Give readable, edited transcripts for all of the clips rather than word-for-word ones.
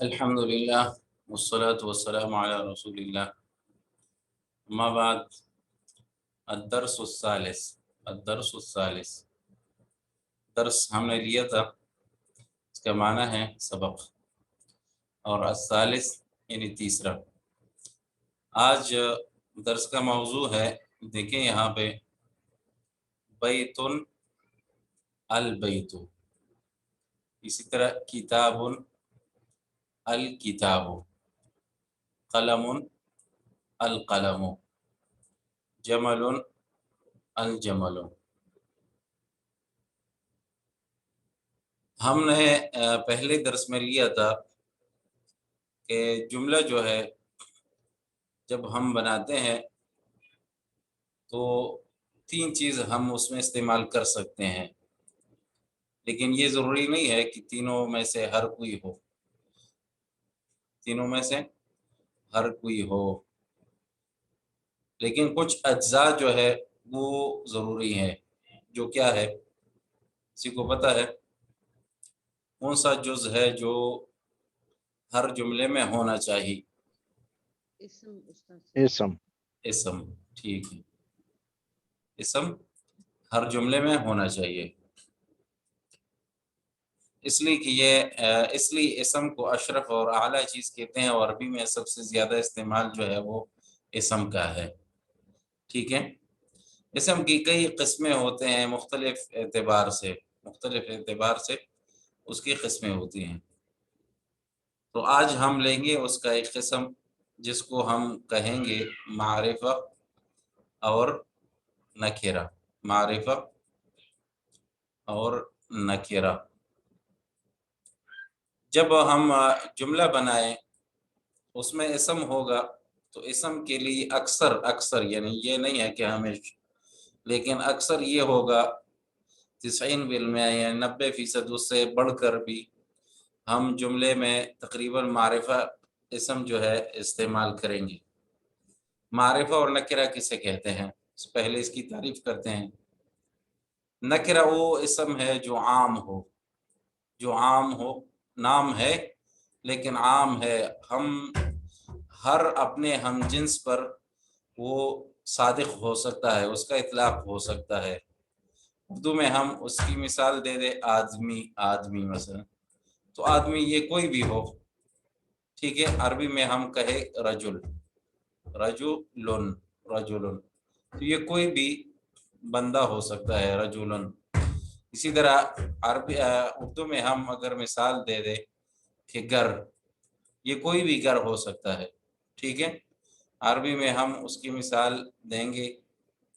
الحمد لله والصلاة والسلام على رسول الله. أما بعد. الدرس الثالث. الدرس الثالث درس ہم نے لیا تھا، اس کا معنی ہے سبق، اور الثالث یعنی تیسرا. آج درس کا موضوع ہے، دیکھیں یہاں پہ، بیت البیت، اسی طرح کتاب الکتاب، قلم القلم، جمل الجمل. ہم نے پہلے درس میں لیا تھا کہ جملہ جو ہے جب ہم بناتے ہیں تو تین چیز ہم اس میں استعمال کر سکتے ہیں، لیکن یہ ضروری نہیں ہے کہ تینوں میں سے ہر کوئی ہو، تینوں میں سے ہر کوئی ہو، لیکن کچھ اجزاء جو ہے وہ ضروری ہے. جو کیا ہے، کسی کو پتہ ہے کون سا جز ہے جو ہر جملے میں ہونا چاہیے؟ اسم. اسم. ٹھیک ہے، اسم ہر جملے میں ہونا چاہیے، اس لیے کہ اس لیے اسم کو اشرف اور اعلیٰ چیز کہتے ہیں، اور عربی میں سب سے زیادہ استعمال جو ہے وہ اسم کا ہے. ٹھیک ہے، اسم کی کئی قسمیں ہوتے ہیں، مختلف اعتبار سے اس کی قسمیں ہوتی ہیں. تو آج ہم لیں گے اس کا ایک قسم جس کو ہم کہیں گے معرفہ اور نکرہ. معرفہ اور نکرہ. جب ہم جملہ بنائیں اس میں اسم ہوگا تو اسم کے لیے اکثر یعنی یہ نہیں ہے کہ ہمیشہ، لیکن اکثر یہ ہوگا 90% یا 90% اس سے بڑھ کر بھی ہم جملے میں تقریباً معرفہ اسم جو ہے استعمال کریں گے. معرفہ اور نکرہ کسے کہتے ہیں، پہلے اس کی تعریف کرتے ہیں. نکرہ وہ اسم ہے جو عام ہو، نام ہے لیکن عام ہے، ہر اپنے ہم جنس پر وہ صادق ہو سکتا ہے، اس کا اطلاق ہو سکتا ہے. اردو میں ہم اس کی مثال دے دیں آدمی مثلا، تو آدمی یہ کوئی بھی ہو. ٹھیک ہے، عربی میں ہم کہے رجل، تو یہ کوئی بھی بندہ ہو سکتا ہے، رجلن. اسی طرح اردو میں ہم اگر مثال دے دیں کہ گھر، یہ کوئی بھی گھر ہو سکتا ہے. ٹھیک ہے، عربی میں ہم اس کی مثال دیں گے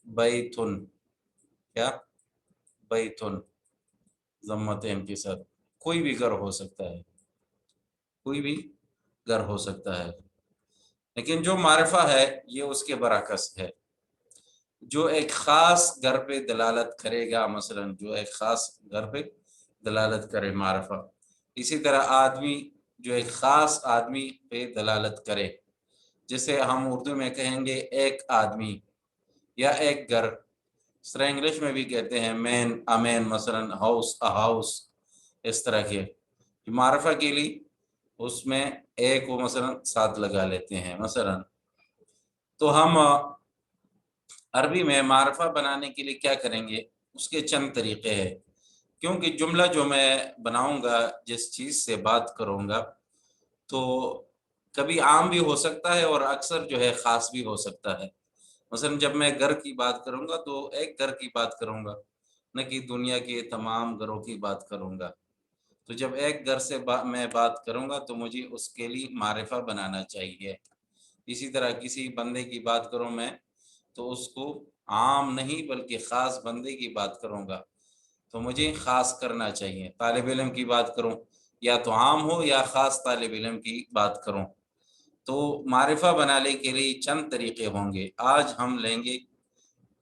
بیتن. کیا؟ بیتن، ضمتین کے ساتھ. کوئی بھی گھر ہو سکتا ہے، کوئی بھی گھر ہو سکتا ہے. لیکن جو معرفہ ہے یہ اس کے برعکس ہے، جو ایک خاص گھر پہ دلالت کرے گا، مثلا جو ایک خاص گھر پہ دلالت کرے معرفہ. اسی طرح آدمی جو ایک خاص آدمی پہ دلالت کرے، جسے ہم اردو میں کہیں گے ایک آدمی یا ایک گھر. اس طرح انگلش میں بھی کہتے ہیں مین، امین، مثلا ہاؤس، ہاؤس. اس طرح کے معرفہ کے لیے اس میں ایک وہ مثلا ساتھ لگا لیتے ہیں مثلا. تو ہم عربی میں معرفہ بنانے کے لیے کیا کریں گے، اس کے چند طریقے ہیں. کیونکہ جملہ جو میں بناؤں گا، جس چیز سے بات کروں گا، تو کبھی عام بھی ہو سکتا ہے اور اکثر جو ہے خاص بھی ہو سکتا ہے. مثلا جب میں گھر کی بات کروں گا تو ایک گھر کی بات کروں گا، نہ کہ دنیا کے تمام گھروں کی بات کروں گا. تو جب ایک گھر سے میں بات کروں گا تو مجھے اس کے لیے معرفہ بنانا چاہیے. اسی طرح کسی بندے کی بات کروں میں تو اس کو عام نہیں بلکہ خاص بندے کی بات کروں گا تو مجھے خاص کرنا چاہیے. طالب علم کی بات کروں یا تو عام ہو یا خاص طالب علم کی بات کروں. تو معرفہ بنانے کے لیے چند طریقے ہوں گے. آج ہم لیں گے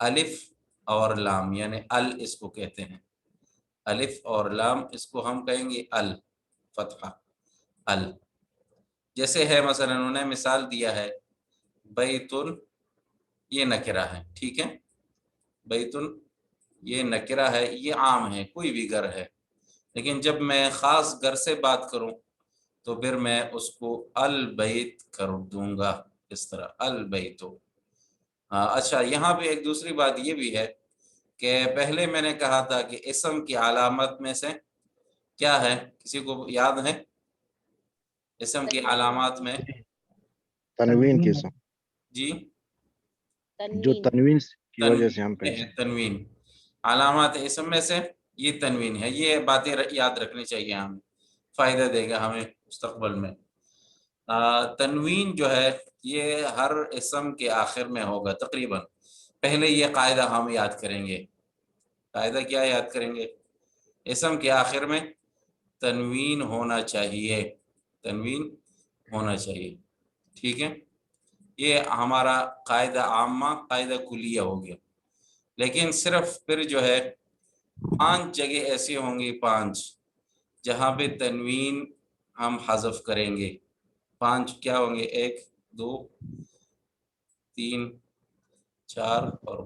الف اور لام، یعنی اس کو کہتے ہیں الف اور لام، اس کو ہم کہیں گے فتحہ. جیسے ہے مثلا انہوں نے مثال دیا ہے بیتن، یہ نکرہ ہے. ٹھیک ہے، بیتن یہ نکرہ ہے، یہ عام ہے، کوئی بھی گھر ہے. لیکن جب میں خاص گھر سے بات کروں تو پھر میں اس کو البیت کر دوں گا اس طرح البیت. ہاں اچھا، یہاں پہ ایک دوسری بات یہ بھی ہے کہ پہلے میں نے کہا تھا کہ اسم کی علامت میں سے کیا ہے، کسی کو یاد ہے اسم کی علامات میں؟ تنوین کے ساتھ، جی جو تنوین. تنوین کی وجہ سے تنوین ہم یہ ہے، پہچان. تنوین علامات اسم میں سے یہ تنوین ہے. یہ باتیں یاد رکھنی چاہیے ہمیں، فائدہ دے گا ہمیں مستقبل میں. تنوین جو ہے یہ ہر اسم کے آخر میں ہوگا تقریباً. پہلے یہ قاعدہ ہم یاد کریں گے. قاعدہ کیا یاد کریں گے؟ اسم کے آخر میں تنوین ہونا چاہیے، تنوین ہونا چاہیے. ٹھیک ہے، یہ ہمارا قاعدہ عامہ، قاعدہ کلیہ ہو گیا. لیکن صرف پھر جو ہے 5 جگہ ایسی ہوں گی، 5 جہاں پہ تنوین ہم حذف کریں گے. 5 کیا ہوں گے؟ 1 2 3 4 اور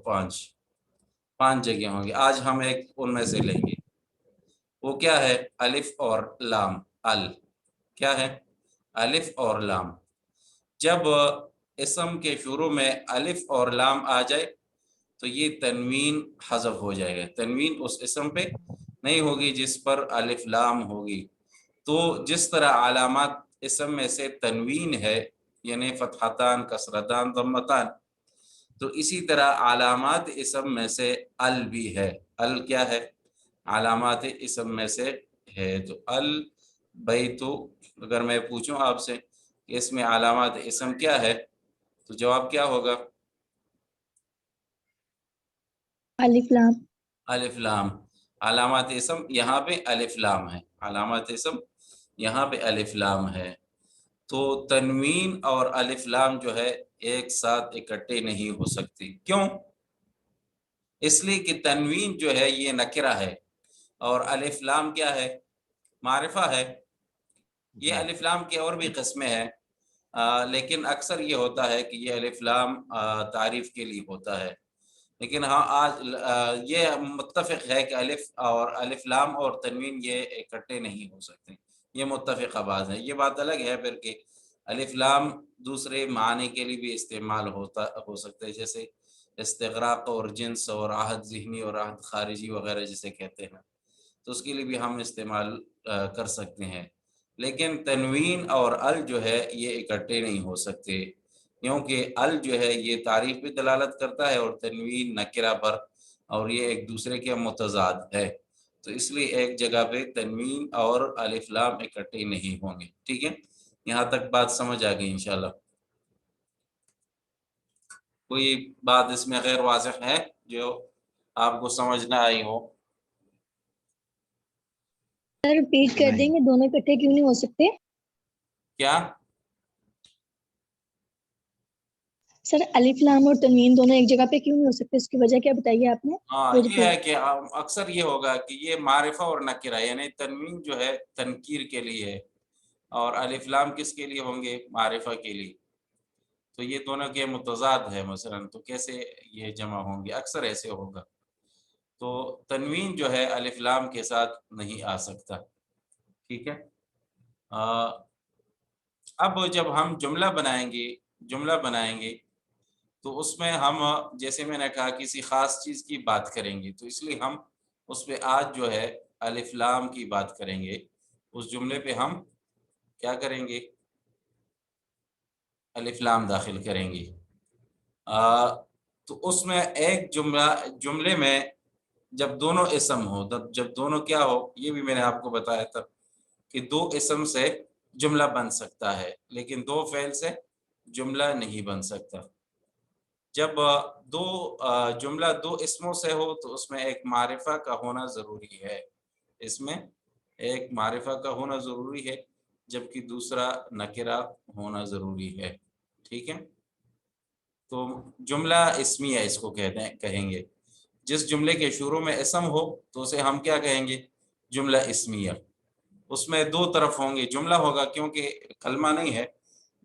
5 جگہ ہوں گی. آج ہم ایک ان میں سے لیں گے. وہ کیا ہے؟ الف اور لام. کیا ہے؟ الف اور لام. جب اسم کے شروع میں الف اور لام آ جائے تو یہ تنوین حذف ہو جائے گا. تنوین اس اسم پہ نہیں ہوگی جس پر الف لام ہوگی. تو جس طرح علامات اسم میں سے تنوین ہے، یعنی فتحتان، کسرتان، ضمتان، تو اسی طرح علامات اسم میں سے ال بھی ہے. ال کیا ہے؟ علامات اسم میں سے ہے. تو البیت، اگر میں پوچھوں آپ سے کہ اس میں علامات اسم کیا ہے تو جواب کیا ہوگا؟ الف لام. الف لام. علامات اسم یہاں پہ الف لام ہے. علامات اسم یہاں پہ الف لام ہے. تو تنوین اور الف لام جو ہے ایک ساتھ اکٹھے نہیں ہو سکتی. کیوں؟ اس لیے کہ تنوین جو ہے یہ نکرہ ہے اور الف لام کیا ہے؟ معرفہ ہے. یہ الف لام کی اور بھی قسمیں ہیں، لیکن اکثر یہ ہوتا ہے کہ یہ الف لام تعریف کے لیے ہوتا ہے. لیکن ہاں آج یہ متفق ہے کہ الف لام اور تنوین یہ اکٹھے نہیں ہو سکتے. یہ متفق باز ہے. یہ بات الگ ہے پھر کہ الف لام دوسرے معنی کے لیے بھی استعمال ہو سکتا ہے، جیسے استغراق اور جنس اور عہد ذہنی اور عہد خارجی وغیرہ جسے کہتے ہیں، تو اس کے لیے بھی ہم استعمال کر سکتے ہیں. لیکن تنوین اور ال جو ہے یہ اکٹھے نہیں ہو سکتے، کیونکہ ال جو ہے یہ تعریف پہ دلالت کرتا ہے اور تنوین نکرہ پر، اور یہ ایک دوسرے کے متضاد ہے. تو اس لیے ایک جگہ پہ تنوین اور الف لام اکٹھے نہیں ہوں گے. ٹھیک ہے، یہاں تک بات سمجھ آ گئی انشاءاللہ. کوئی بات اس میں غیر واضح ہے جو آپ کو سمجھ نہ آئی ہو؟ سر ریپیٹ کر دیں گے، دونوں اکٹھے کیوں نہیں ہو سکتے؟ کیا سر الف لام اور تنوین دونوں ایک جگہ پہ کیوں نہیں ہو سکتے، اس کی وجہ کیا بتائیے آپ نے؟ ہاں یہ ہے کہ اکثر یہ ہوگا کہ یہ معرفہ اور نکرہ، یعنی تنوین جو ہے تنکیر کے لیے ہے اور الف لام کس کے لیے ہوں گے؟ معرفہ کے لیے. تو یہ دونوں کے متضاد ہے مثلا، تو کیسے یہ جمع ہوں گے؟ اکثر ایسے ہوگا. تو تنوین جو ہے الف لام کے ساتھ نہیں آ سکتا. ٹھیک ہے، اب جب ہم جملہ بنائیں گے تو اس میں ہم، جیسے میں نے کہا، کسی خاص چیز کی بات کریں گے، تو اس لیے ہم اس پہ آج جو ہے الف لام کی بات کریں گے. اس جملے پہ ہم کیا کریں گے؟ الف لام داخل کریں گے. تو اس میں ایک جملے میں جب دونوں اسم ہو، جب دونوں کیا ہو، یہ بھی میں نے آپ کو بتایا تھا کہ 2 اسم سے جملہ بن سکتا ہے لیکن 2 فعل سے جملہ نہیں بن سکتا. جب جملہ 2 اسموں سے ہو تو اس میں ایک معرفہ کا ہونا ضروری ہے. اس میں ایک معرفہ کا ہونا ضروری ہے جبکہ دوسرا نکرہ ہونا ضروری ہے. ٹھیک ہے، تو جملہ اسمیہ اس کو کہیں گے. جس جملے کے شروع میں اسم ہو تو اسے ہم کیا کہیں گے؟ جملہ اسمیہ. اس میں 2 طرف ہوں گے، جملہ ہوگا کیونکہ کلمہ نہیں ہے،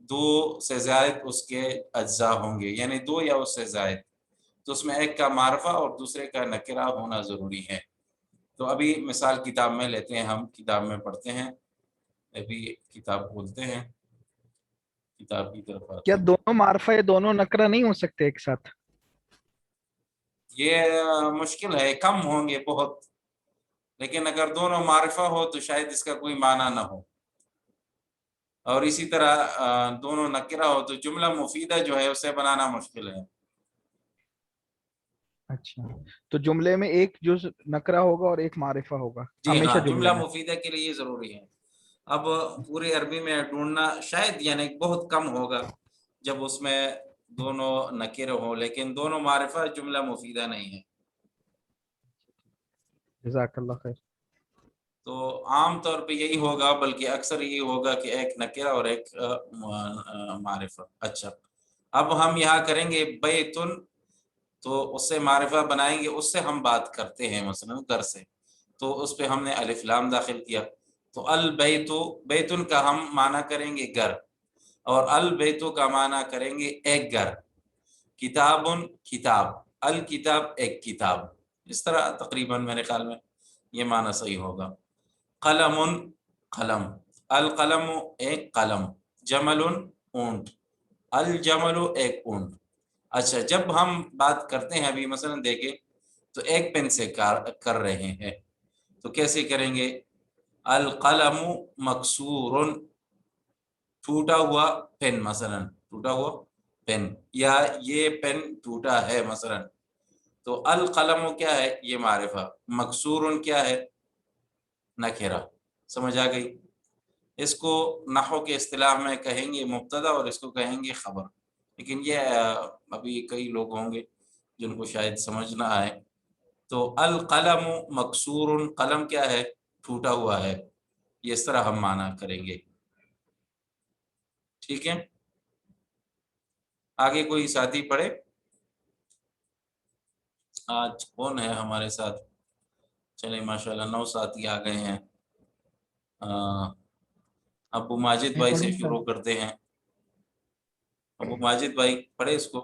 2 سے زائد اس کے اجزاء ہوں گے، یعنی 2 یا اس سے زائد. تو اس میں ایک کا معرفہ اور دوسرے کا نکرہ ہونا ضروری ہے. تو ابھی مثال کتاب میں لیتے ہیں، ہم کتاب میں پڑھتے ہیں. ابھی کتاب کھولتے ہیں، کتاب کی طرف آتے کیا ہیں. دونوں معرفہ یا دونوں نکرہ نہیں ہو سکتے ایک ساتھ؟ یہ مشکل ہے، کم ہوں گے بہت، لیکن اگر دونوں معرفہ ہو تو شاید اس کا کوئی معنی نہ ہو. اور اسی طرح دونوں نکرہ ہو تو جملہ مفیدہ جو ہے اسے بنانا مشکل ہے. اچھا، تو جملے میں ایک جو نکرہ ہوگا اور ایک معرفہ ہوگا جی ہمیشہ ہاں، جملے جملہ میں. مفیدہ کے لیے یہ ضروری ہے. اب پوری عربی میں ڈھونڈنا شاید یعنی بہت کم ہوگا جب اس میں دونوں نکرے ہوں، لیکن دونوں معرفہ جملہ مفیدہ نہیں ہے. جزاک اللہ خیر. تو عام طور پہ یہی ہوگا، بلکہ اکثر یہی ہوگا کہ ایک نکرہ اور ایک معرفہ. اچھا، اب ہم یہاں کریں گے بیتن، تو اس سے معرفہ بنائیں گے، اس سے ہم بات کرتے ہیں مثلا گھر سے، تو اس پہ ہم نے الف لام داخل کیا. تو البیتو، بیتن کا ہم معنی کریں گے گھر، اور البیتو کا معنی کریں گے ایک گھر. کتابن کتاب، الکتاب ایک کتاب، اس طرح تقریباً میرے خیال میں یہ معنی صحیح ہوگا. قلم قلم، القلم ایک قلم، جمل اونٹ، الجمل ایک اونٹ. اچھا، جب ہم بات کرتے ہیں ابھی مثلا دیکھیں تو ایک پین سے کر رہے ہیں، تو کیسے کریں گے؟ القلم مکسور، ٹوٹا ہوا پین، مثلا ٹوٹا ہوا پین، یا یہ پین ٹوٹا ہے مثلا. تو القلم کیا ہے؟ یہ معرفہ. مکسور کیا ہے؟ نکرہ. سمجھ آ گئی؟ اس کو نحو کے اصطلاح میں کہیں گے مبتدا اور اس کو کہیں گے خبر، لیکن یہ ابھی کئی لوگ ہوں گے جن کو شاید سمجھ نہ آئے. تو القلم مکسور، قلم کیا ہے؟ ٹوٹا ہوا ہے. یہ اس طرح ہم معنی کریں گے. ٹھیک ہے، آگے کوئی ساتھی پڑھے. آج کون ہے ہمارے ساتھ؟ چلے ماشاءاللہ 9 ساتھی آ گئے ہیں. ابو ماجد بھائی سے شروع کرتے ہیں. ابو ماجد بھائی پڑھے اس کو.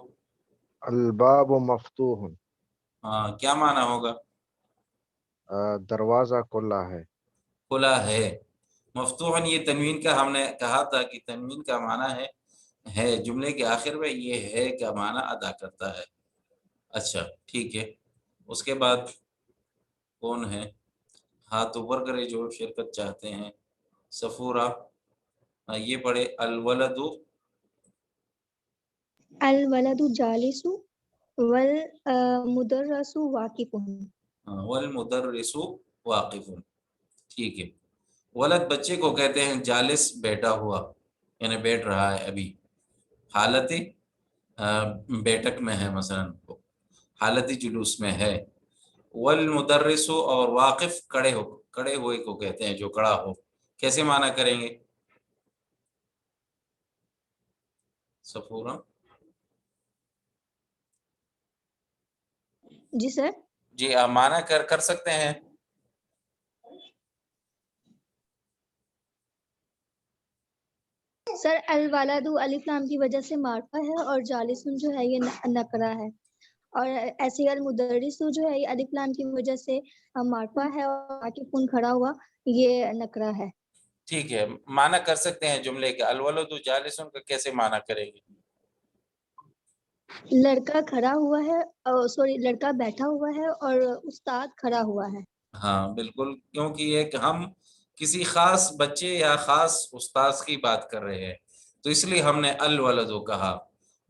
الباب مفتوح، کیا معنی ہوگا؟ دروازہ کھلا ہے. کھلا ہے. مفتوحاً، یہ تنوین کا ہم نے کہا تھا کہ تنوین کا معنی ہے جملے کے آخر میں یہ ہے کا معنی ادا کرتا ہے. اچھا ٹھیک ہے، اس کے بعد کون ہے؟ ہاتھ اوپر کرے جو شرکت چاہتے ہیں. سفورہ، یہ پڑھے. الولد، الولد جالس والمدرس واقف. والمدرس واقف. ٹھیک ہے. ولد بچے کو کہتے ہیں، جالس بیٹھا ہوا، یعنی بیٹھ رہا ہے ابھی، حالت بیٹھک میں ہے مثلا، حالت جلوس میں ہے. والمدرس، اور واقف کڑے ہوئے کو کہتے ہیں جو کڑا ہو. کیسے معنی کریں گے سفورہ؟ جی سر. جی آپ معنی کر سکتے ہیں. سر الولد الف لام کی وجہ سے معرفہ ہے، اور جالسن جو ہے یہ نکرہ ہے، اور ایسے ہی المدرس جو ہے یہ الف لام کی وجہ سے معرفہ ہے، اور واقف کھڑا ہوا یہ نکرہ ہے. ٹھیک ہے، معنی کر سکتے ہیں جملے کے. الولد جالس کا کیسے معنی کریں گے؟ لڑکا کھڑا ہوا ہے، سوری لڑکا بیٹھا ہوا ہے اور استاد کھڑا ہوا ہے. ہاں بالکل، کیونکہ یہ کہ ہم کسی خاص بچے یا خاص استاذ کی بات کر رہے ہیں، تو اس لیے ہم نے الولد کہا،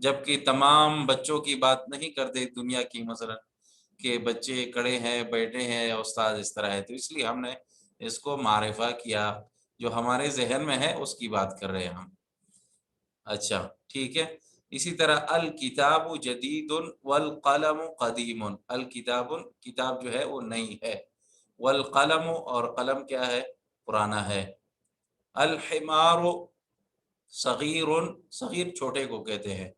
جبکہ تمام بچوں کی بات نہیں کرتے دنیا کی، مثلا کہ بچے کھڑے ہیں بیٹھے ہیں یا استاد اس طرح ہے، تو اس لیے ہم نے اس کو معرفہ کیا، جو ہمارے ذہن میں ہے اس کی بات کر رہے ہیں ہم. اچھا ٹھیک ہے. اسی طرح الکتاب جدید والقلم قدیم. الکتاب، کتاب جو ہے وہ نئی ہے. والقلم، اور قلم کیا ہے؟ پرانا ہے. الحمار صغیر، صغیر چھوٹے کو کہتے ہیں،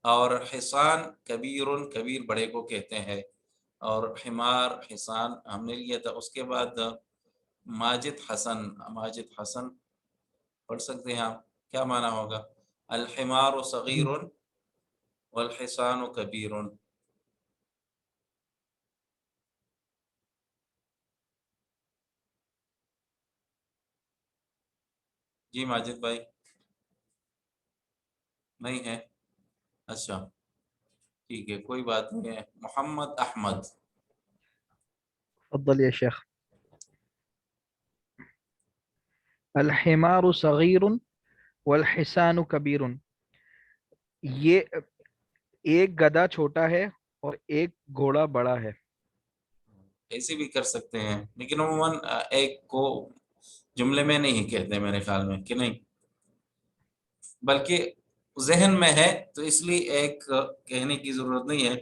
اور حصان کبیر، کبیر بڑے کو کہتے ہیں. اور حمار حصان ہم نے لیا تھا. اس کے بعد ماجد حسن، ماجد حسن پڑھ سکتے ہیں آپ، کیا معنی ہوگا؟ الحمار صغیر والحصان کبیر. جی ماجد بھائی نہیں ہے؟ اچھا ٹھیک ہے کوئی بات نہیں ہے. محمد احمد. تفضل يا شيخ. الحمار صغير والحصان كبير. یہ ایک گدھا چھوٹا ہے اور ایک گھوڑا بڑا ہے. ایسے بھی کر سکتے ہیں لیکن عموماً ایک کو جملے میں نہیں کہتے میرے خیال میں کہ نہیں، بلکہ ذہن میں ہے تو اس لیے ایک کہنے کی ضرورت نہیں ہے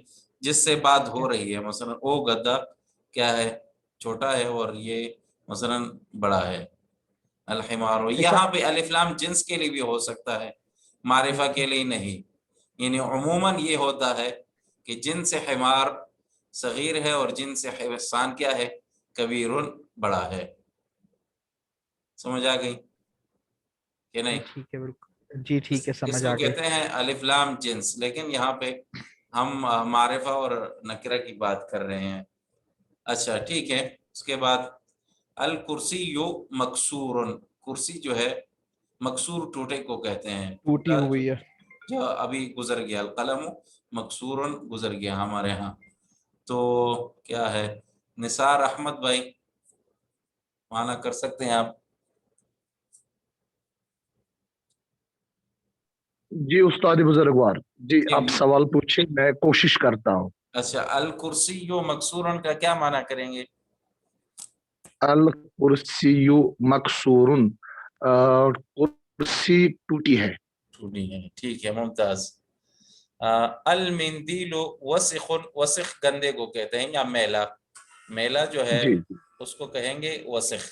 جس سے بات ہو رہی ہے. مثلا او گدھا کیا ہے، چھوٹا ہے، اور یہ مثلا بڑا ہے. الحمار یہاں پہ الف لام جنس کے لیے بھی ہو سکتا ہے، معرفہ کے لیے نہیں. یعنی عموماً یہ ہوتا ہے کہ جن سے حمار صغیر ہے اور جن سے حصان کیا ہے، کبیر بڑا ہے. سمجھ آ گئی کہ نہیں؟ ٹھیک ہے بالکل جی ٹھیک ہے اس سمجھ کو آ گئی. کہتے ہیں الف لام جنس، لیکن یہاں پہ ہم معرفہ اور نکرہ کی بات کر رہے ہیں. اچھا ٹھیک ہے. اس کے بعد الکرسی مکسور، کرسی جو ہے مکسور ٹوٹے کو کہتے ہیں، ٹوٹی ہوئی ہے. جو ابھی گزر گیا. القلم مکسور گزر گیا ہمارے ہاں. تو کیا ہے؟ نثار احمد بھائی معنی کر سکتے ہیں آپ؟ جی استاد بزرگوار، جی آپ سوال پوچھیں، میں کوشش کرتا ہوں. اچھا الکرسی مکسور کا کیا معنی کریں گے؟ الکرسی مکسور، کرسی ٹوٹی ہے. ٹوٹی ہے، ٹھیک ہے ممتاز. المندیل وسخ، وسخ گندے کو کہتے ہیں یا میلا. میلا جو ہے جی اس کو کہیں گے وسخ،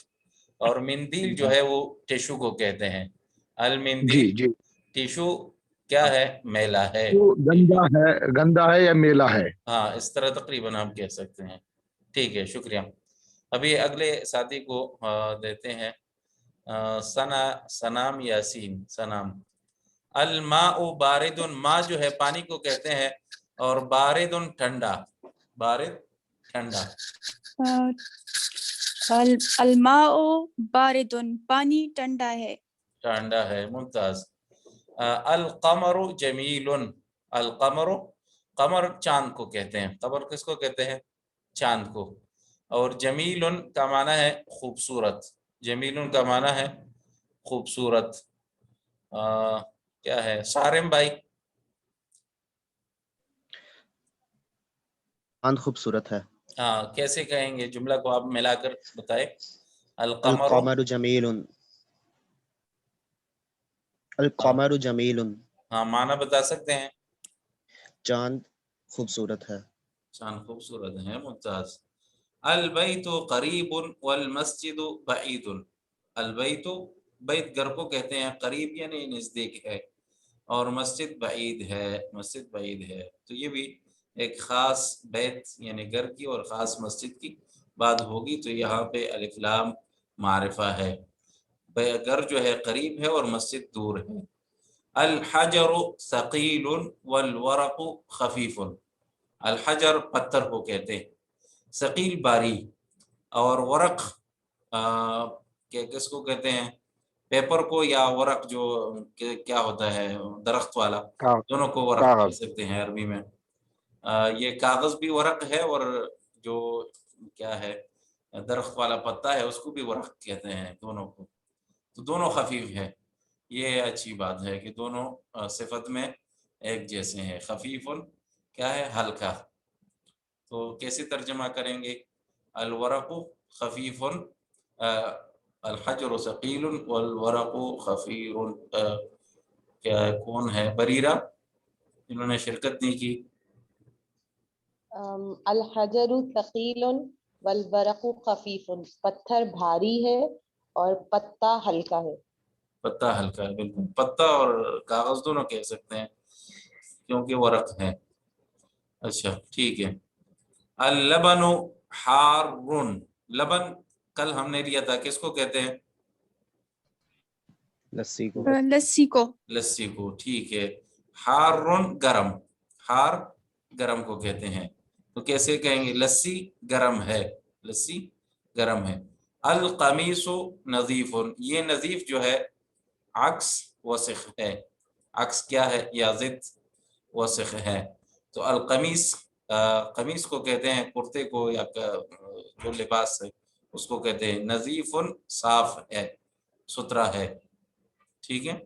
اور مندیل جو ہے وہ ٹیشو کو کہتے ہیں. المندیل جی جی ٹیشو کیا ہے؟ میلا ہے. وہ گندا ہے یا میلا ہے. ہاں اس طرح تقریباً ہم کہہ سکتے ہیں. ٹھیک ہے شکریہ. ابھی اگلے ساتھی کو دیتے ہیں سنام یاسین. سنام. الماء بارد، ماء جو ہے پانی کو کہتے ہیں، اور بارد ٹھنڈا. بارد ٹھنڈا. الماء بارد، پانی ٹھنڈا ہے. ٹھنڈا ہے ممتاز. القمر جمیل. القمر، قمر چاند کو کہتے ہیں. قمر کس کو کہتے ہیں؟ چاند کو. اور جمیل کا معنی ہے خوبصورت. جمیل کا معنی ہے خوبصورت. کیا ہے سارم بھائی؟ چاند خوبصورت ہے. ہاں کیسے کہیں گے؟ جملہ کو آپ ملا کر بتائے. القمر، القمر جمیل. القمر جمیل. ہاں معنی بتا سکتے ہیں؟ چاند خوبصورت ہے. چاند خوبصورت ہے ممتاز. البیت قریب والمسجد بعید. البیت، بیت گھر کو کہتے ہیں، قریب یعنی نزدیک ہے، اور مسجد بعید ہے، مسجد بعید ہے. تو یہ بھی ایک خاص بیت یعنی گھر کی اور خاص مسجد کی بات ہوگی. تو یہاں پہ الف لام معرفہ ہے. گھر جو ہے قریب ہے اور مسجد دور ہے. الحجر ثقیل والورق خفیف. الحجر پتھر کو کہتے ہیں، ثقیل باری، اور ورق کس کو کہتے ہیں؟ پیپر کو، یا ورق جو کیا ہوتا ہے درخت والا، دونوں کو ورق کہہ کاغذ. سکتے ہیں عربی میں. یہ کاغذ بھی ورق ہے، اور جو کیا ہے درخت والا پتا ہے اس کو بھی ورق کہتے ہیں، دونوں کو. تو دونوں خفیف ہے. یہ اچھی بات ہے کہ دونوں صفت میں ایک جیسے ہیں. خفیف کیا ہے؟ ہلکا. تو کیسے ترجمہ کریں گے؟ الورق خفیف، الحجر ثقیل والورق خفیف. کیا کون ہے بریرہ جنہوں نے شرکت نہیں کی؟ الحجر ثقیل والورق خفیف، پتھر بھاری ہے اور پتا ہلکا ہے. پتا ہلکا ہے، بالکل. پتا اور کاغذ دونوں کہہ سکتے ہیں کیونکہ ورق ہے. اچھا ٹھیک ہے. اللبن حار. لبن کل ہم نے لیا تھا، کس کو کہتے ہیں؟ لسی کو. لسی کو. لسی کو، ٹھیک ہے. حار گرم. حار گرم کو کہتے ہیں. تو کیسے کہیں گے؟ لسی گرم ہے، لسی گرم ہے. القمیص نظیف. یہ نظیف جو ہے عکس وسخ ہے. عکس کیا ہے؟ یا ضد وسخ ہے. تو القمیص قمیص کو کہتے ہیں کرتے کو یا جو لباس ہے اس کو کہتے ہیں نظیف صاف ہے ستھرا ہے. ٹھیک ہے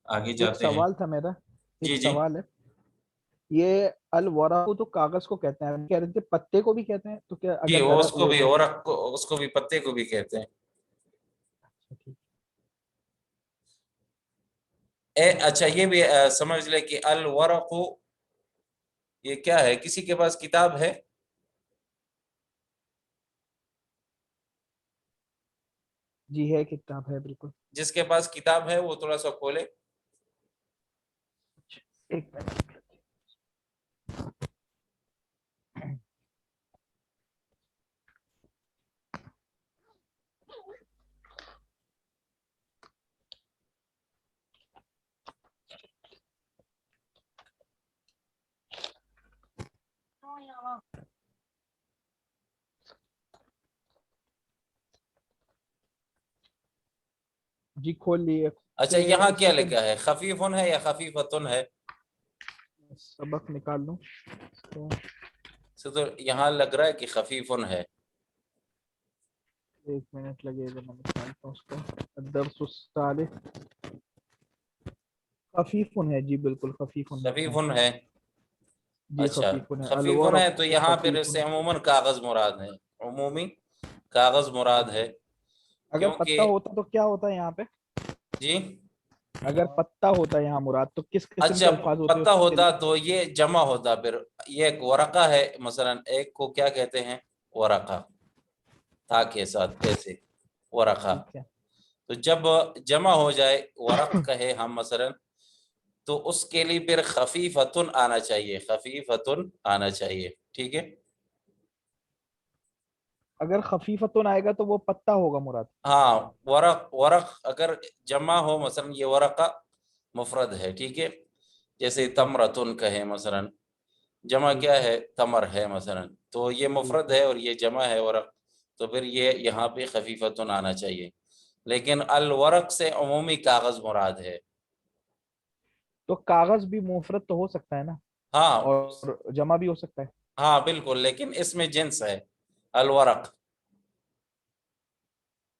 آگے ایک جاتے ہیں. سوال تھا میرا، جی ایک جی سوال ہے، یہ الورق تو کاغذ کو کہتے ہیں، کہہ رہے تھے پتے کو بھی کہتے ہیں، تو کیا جی اگر وہ اس کو بھی وہ ورق کو اس کو بھی پتے کو بھی کہتے ہیں. اچھا یہ بھی سمجھ لے کہ الورق یہ کیا ہے؟ کسی کے پاس کتاب ہے؟ جی ہے، کتاب ہے بالکل. جس کے پاس کتاب ہے وہ تھوڑا سا کھولے. ایک منٹ. جی کھول لیے. اچھا یہاں کیا لکھا ہے؟ خفیفن ہے یا خفیفتن ہے؟ سبق نکال لوں تو یہاں لگ رہا ہے کہ خفیفن ہے. ایک منٹ لگے گا، میں نکالتا ہوں اس کو. الدرس الثالث خفیفن ہے، جی بالکل خفیفن لکھا ہے. خفیفن ہے. جی اچھا خفیفن ہے. خفیفن ہے الورق تو یہاں پھر اس خفیفن. سے عموماً کاغذ مراد ہے. عمومی کاغذ مراد ہے اگر پتا کیونکہ ہوتا تو کیا ہوتا ہے یہاں پہ؟ جی اگر پتا ہوتا ہے یہاں مراد تو کس قسم کے اچھا الفاظ ہوتے ہیں پتہ اس کے ہوتا لیے؟ تو یہ جمع ہوتا. پھر یہ ایک ورقہ ہے مثلا، ایک کو کیا کہتے ہیں؟ ورقہ، تا کے ساتھ ایسے ورقہ. ٹھیک ہے. تو جب جمع ہو جائے ورق کہے ہم مثلا تو اس کے لیے پھر خفیفتن آنا چاہیے. خفیفتن آنا چاہیے. ٹھیک ہے اگر خفیفتن آئے گا تو وہ پتا ہوگا مراد. ہاں ورق اگر جمع ہو مثلا یہ ورقہ مفرد ہے. ٹھیک ہے جیسے ٹھیک ہے. تمرتن کہے مثلا، جمع ٹھیک کیا ہے؟ تمر ہے مثلا. تو یہ مفرد ٹھیک ہے. ہے اور یہ جمع ہے ورق، تو پھر یہ یہاں پہ خفیفتن آنا چاہیے. لیکن الورق سے عمومی کاغذ مراد ہے. تو کاغذ بھی مفرد تو ہو سکتا ہے نا، ہاں اور جمع بھی ہو سکتا ہے. ہاں بالکل، لیکن اس میں جنس ہے الورق،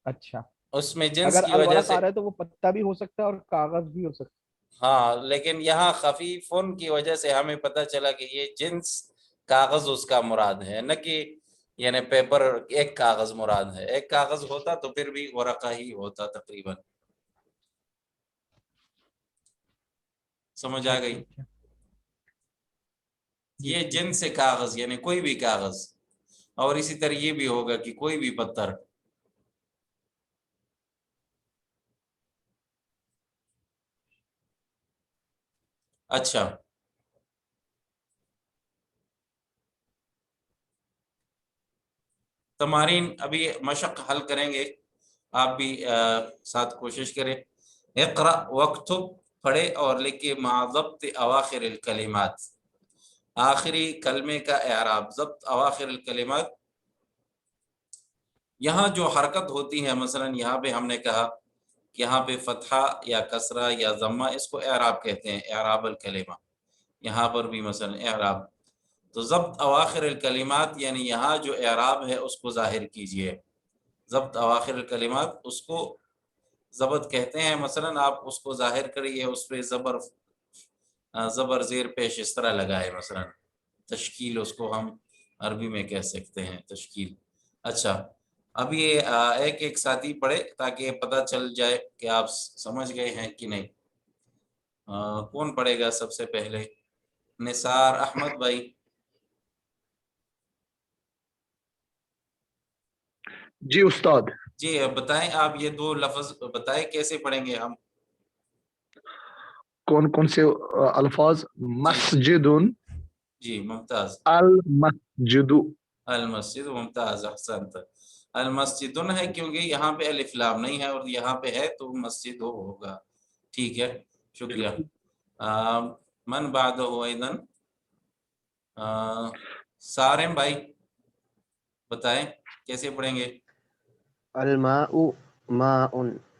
اچھا اس میں جنس اگر کی وجہ الورق سے. آ رہا ہے تو وہ پتا بھی ہو سکتا ہے اور کاغذ بھی ہو سکتا ہاں لیکن یہاں خفیفن کی وجہ سے ہمیں پتہ چلا کہ یہ جنس کاغذ اس کا مراد ہے، نہ کہ یعنی پیپر ایک کاغذ مراد ہے. ایک کاغذ ہوتا تو پھر بھی ورقہ ہی ہوتا تقریباً. سمجھ ہے. آ گئی؟ ٹھیک ہے. جی یہ ٹھیک ہے. جنس کاغذ یعنی کوئی بھی کاغذ. اور اسی طرح یہ بھی ہوگا کہ کوئی بھی پتھر. اچھا تمارین ابھی مشق حل کریں گے، آپ بھی ساتھ کوشش کریں. اقرأ واکتب، پڑھے اور لکھے مع ضبط اواخر الکلمات، آخری کلمے کا اعراب. ضبط اواخر الکلمات، یہاں جو حرکت ہوتی ہے مثلا یہاں پہ ہم نے کہا کہ یہاں پہ فتحہ یا کسرہ یا ضمہ، اس کو اعراب کہتے ہیں، اعراب الکلمہ. یہاں پر بھی مثلا اعراب. تو ضبط اواخر الکلمات یعنی یہاں جو اعراب ہے اس کو ظاہر کیجئے. ضبط اواخر الکلمات اس کو ضبط کہتے ہیں. مثلا آپ اس کو ظاہر کریے، اس پہ زبر زیر پیش اس طرح لگائے. مثلا تشکیل اس کو ہم عربی میں کہہ سکتے ہیں، تشکیل. اچھا اب یہ ایک ایک ساتھی پڑھے تاکہ پتہ چل جائے کہ آپ سمجھ گئے ہیں کہ نہیں. کون پڑھے گا سب سے پہلے؟ نثار احمد بھائی. جی استاد. جی بتائیں، آپ یہ دو لفظ بتائیں کیسے پڑھیں گے ہم. کون کون سے الفاظ؟ مسجد، جی ممتاز. المسجد. المسجد، ممتاز احسنت. المسجد ہے کیونکہ یہاں پہ الف لام نہیں ہے اور یہاں پہ ہے تو مسجد ہوگا. ٹھیک ہے شکریہ. من بعدہ ایضاً سارم بھائی بتائیں کیسے پڑھیں گے. الماء ماء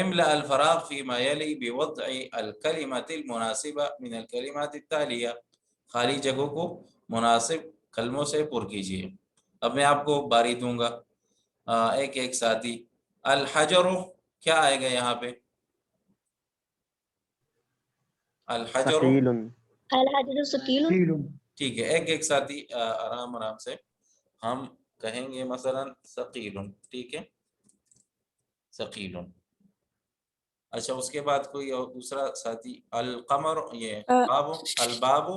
املأ الفراغ فيما يلي بوضع الكلمة المناسبة من الكلمات التالية. خالی جگہوں کو مناسب کلموں سے پر کیجیے. اب میں آپ کو باری دوں گا ایک ایک ساتھی. الحجر کیا آئے گا یہاں پہ؟ الحجر ثقيل الحجر ثقيل. ثقيل. ٹھیک ہے. ایک ایک ساتھی آرام آرام سے ہم کہیں گے مثلا ثقیل. ٹھیک ہے ثقیل. اچھا اس کے بعد کوئی اور دوسرا ساتھی؟ القمر یہ باب الباب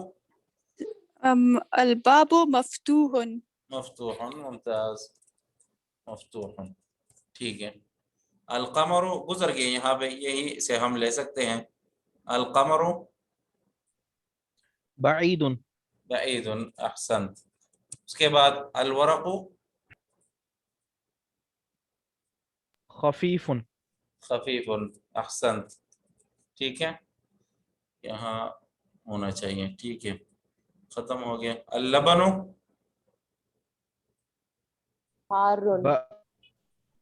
الباب مفتوح. مفتوح. ممتاز مفتوح. ٹھیک ہے. القمر گزر گئے یہاں پہ یہی سے ہم لے سکتے ہیں. القمر بعید. بعید. احسنت. اس کے بعد الورق خفیف. خفیف. احسنت. ٹھیک ہے یہاں ہونا چاہیے. ٹھیک ہے ختم ہو گیا. اللبن حار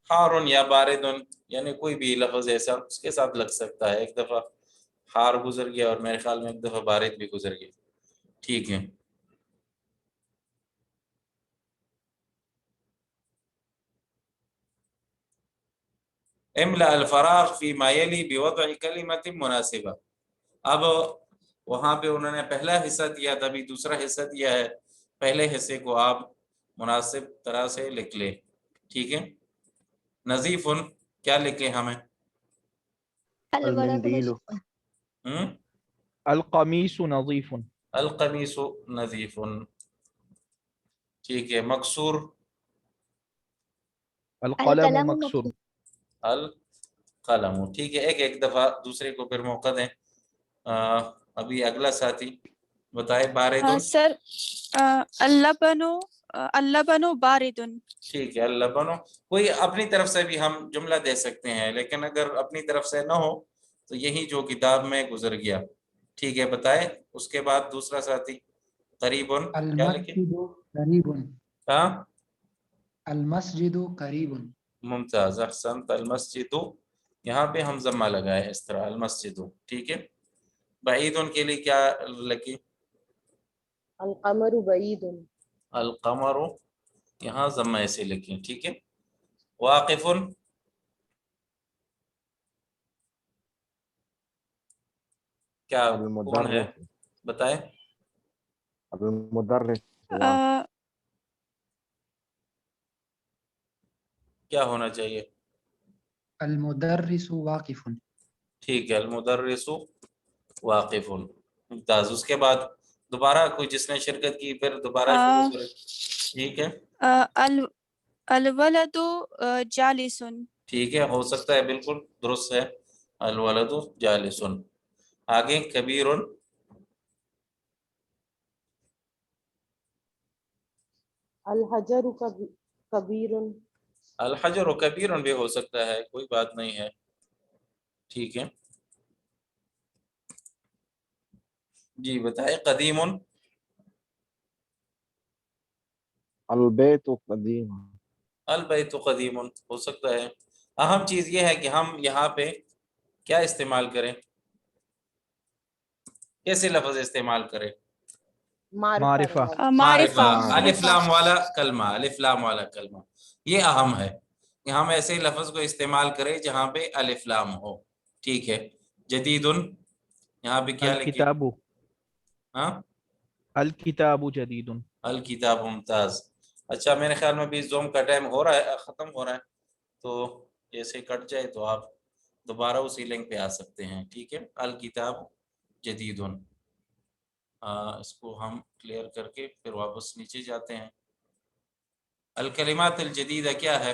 حار یا بارد یعنی کوئی بھی لفظ ایسا اس کے ساتھ لگ سکتا ہے. ایک دفعہ حار گزر گیا اور میرے خیال میں ایک دفعہ بارد بھی گزر گیا. ٹھیک ہے املأ الفراغ فيما يلي بوضع كلمة مناسبة. اب وہاں پہ انہوں نے پہلا حصہ دیا تھا ابھی دوسرا حصہ دیا ہے. پہلے حصے کو آپ مناسب طرح سے لکھ لیں. ٹھیک ہے. نظیف کیا لکھیں ہمیں؟ الورق المنديل القمیص نظیف. القمیص نظیف. ٹھیک ہے. مکسور القلم القلم مکسور. القلم. ٹھیک ہے ایک ایک دفعہ دوسرے کو پھر موقع دیں. ابھی اگلا ساتھی بتائے. بارد. سر اللبن بارد. ٹھیک ہے. اللبن کوئی اپنی طرف سے بھی ہم جملہ دے سکتے ہیں لیکن اگر اپنی طرف سے نہ ہو تو یہی جو کتاب میں گزر گیا. ٹھیک ہے بتائے. اس کے بعد دوسرا ساتھی قریب. کیا لکھیں؟ المسجد قریب. ہاں المسجد قریب. ممتاز احسنت. المسجد یہاں پہ ہم ضمہ لگائے اس طرح المسجد. ٹھیک ہے. بعید کے لیے کیا لکھیں؟ القمر بعید. القمر یہاں ضمہ ایسے لکھیں. ٹھیک ہے. واقف کیا کون ہے المدرس. بتائے؟ المدرس کیا ہونا چاہیے؟ المدرس واقف. ٹھیک ہے. المدرس واقف. ممتاز. اس کے بعد دوبارہ کوئی جس نے شرکت کی پھر دوبارہ شروع کرے. ٹھیک ہے الولد جالس. ٹھیک ہے ہو سکتا ہے بالکل درست ہے. الولد جالس. آگے کبیر. الحجر کبیر. الحجر کبیر بھی ہو سکتا ہے کوئی بات نہیں ہے. ٹھیک ہے جی بتائے. قدیم. البيت قديم. البیت قدیم ہو سکتا ہے. اہم چیز یہ ہے کہ ہم یہاں پہ کیا استعمال کریں. کیسے لفظ استعمال کریں؟ معرفہ. معرفہ. معرفہ. الف لام والا کلمہ. الف لام والا کلمہ یہ اہم ہے کہ ہم ایسے لفظ کو استعمال کریں جہاں پہ الف لام ہو. ٹھیک ہے. جدید یہاں پہ کیا لکھیں؟ الکتاب. ہاں الکتاب جدید. الکتاب. ممتاز. اچھا میرے خیال میں بھی زوم کا ٹائم ہو رہا ہے ختم ہو رہا ہے تو جیسے کٹ جائے تو آپ دوبارہ اسی لنک پہ آ سکتے ہیں. ٹھیک ہے. الکتاب جدید. اس کو ہم کلیئر کر کے پھر واپس نیچے جاتے ہیں. الکلمات الجدیدہ کیا ہے؟